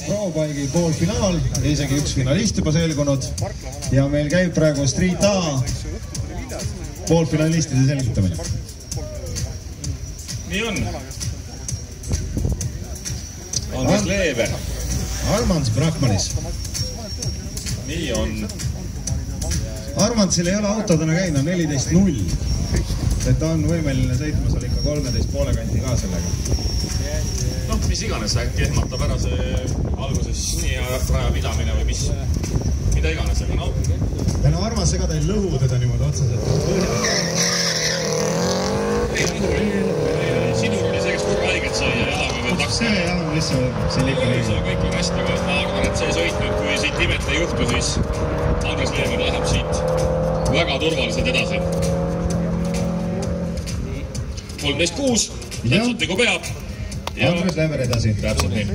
Pro-Bike'i poolfinaal, isegi üks finalist juba selgunud ja meil käib praegu Street A poolfinalistide selgitamine. Nii on. Andres Leever. Armands Brakmanis. Nii on. Armandsil ei ole auto täna käinud 14-0. Et ta on võimeline sõitma seal ikka 13,5 kanti ka sellega. Noh, mis iganes äkki ehmatab ära see alguses nii raja pidamine või mida iganes, aga noh. Ja no Armas, ega ta ei lõhu teda niimoodi otseselt. Ei lõhu ei. Sinul oli see, kes kurva haiget sai ja elame veel taks. See jah, mis see liiga liiga. See kõik on hästi, aga ma arvan, et see sõit nüüd, kui siit imet ei juhtu, siis Andres Leever läheb siit väga turvaliselt edasi. 13.6, täpselt nagu peab. Andres Leever edasi. Täpselt nii.